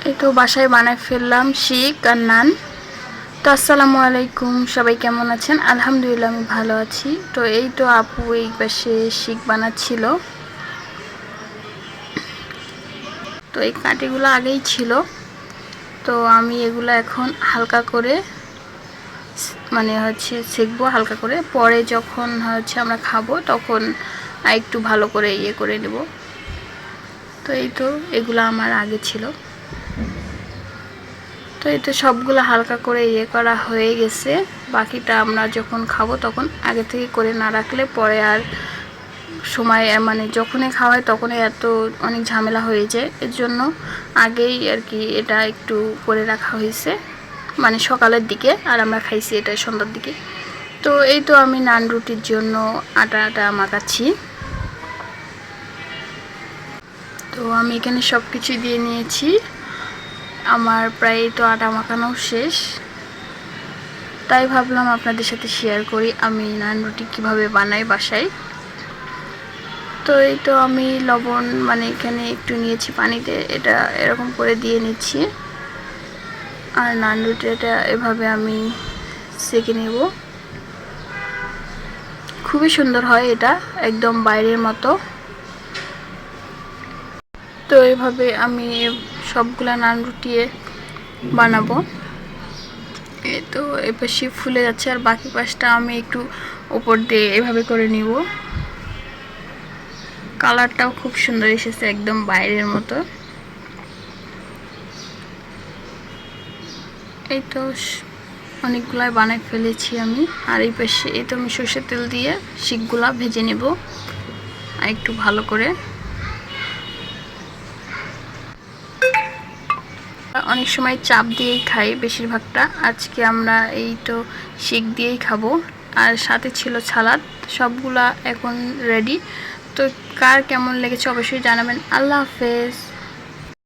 এই তো বাসায় বানায় ফেললাম শিক আর নান। তো আসসালামু আলাইকুম, সবাই কেমন আছেন? আলহামদুলিল্লাহ আমি ভালো আছি। তো এই তো আপু এই পাশে শিক বানাচ্ছিল। তো এই কাঠিগুলো আগেই ছিল, তো আমি এগুলো এখন হালকা করে সেকবো হালকা করে, পরে যখন আমরা খাবো তখন একটু ভালো করে করে নেব। তো এই তো এগুলো আমার আগে ছিল। তো এই তো সবগুলো হালকা করে করা হয়ে গেছে। বাকিটা আমরা যখন খাবো তখন আগে থেকে করে না রাখলে পরে আর সময় যখনই খাওয়ায় তখনই অনেক ঝামেলা হয়ে যায়। এর জন্য আগেই আর কি এটা একটু করে রাখা হয়েছে, সকালের দিকে, আর আমরা খাইছি এটা সন্ধ্যার দিকে। তো এই তো আমি নান রুটির জন্য আটা মাখাচ্ছি। তো আমি এখানে সব কিছু দিয়ে নিয়েছি। আমার প্রায় তো আটা মাখানো শেষ, তাই ভাবলাম আপনাদের সাথে শেয়ার করি আমি নান রুটি কীভাবে বানাই বাসায়। তো এই তো আমি লবণ এখানে একটু নিয়েছি পানিতে, এটা এরকম করে দিয়ে নিচ্ছি। আর নান রুটিটা এভাবে আমি সেঁকে নেব। খুবই সুন্দর হয় এটা, একদম বাইরের মতো। তো এভাবে আমি সবগুলা নান রুটি বানাবো। এই তো এই পাশে ফুলে যাচ্ছে, আর বাকি পাশটা আমি একটু উপর দিয়ে এভাবে করে নিব। কালারটাও খুব সুন্দর এসেছে, একদম বাইরের মতো। এই তো অনেকগুলাই বানাই ফেলেছি আমি। আর এই পাশে এই তো আমি সরষের তেল দিয়ে শিকগুলা ভেজে নেব আর একটু ভালো করে। অনেক সময় চাপ দিয়েই খাই বেশিরভাগটা, আজকে আমরা এই তো শিক দিয়েই খাবো। আর সাথে ছিল সালাদ। সবগুলা এখন রেডি। তো কার কেমন লেগেছে অবশ্যই জানাবেন। আল্লাহ হাফেজ।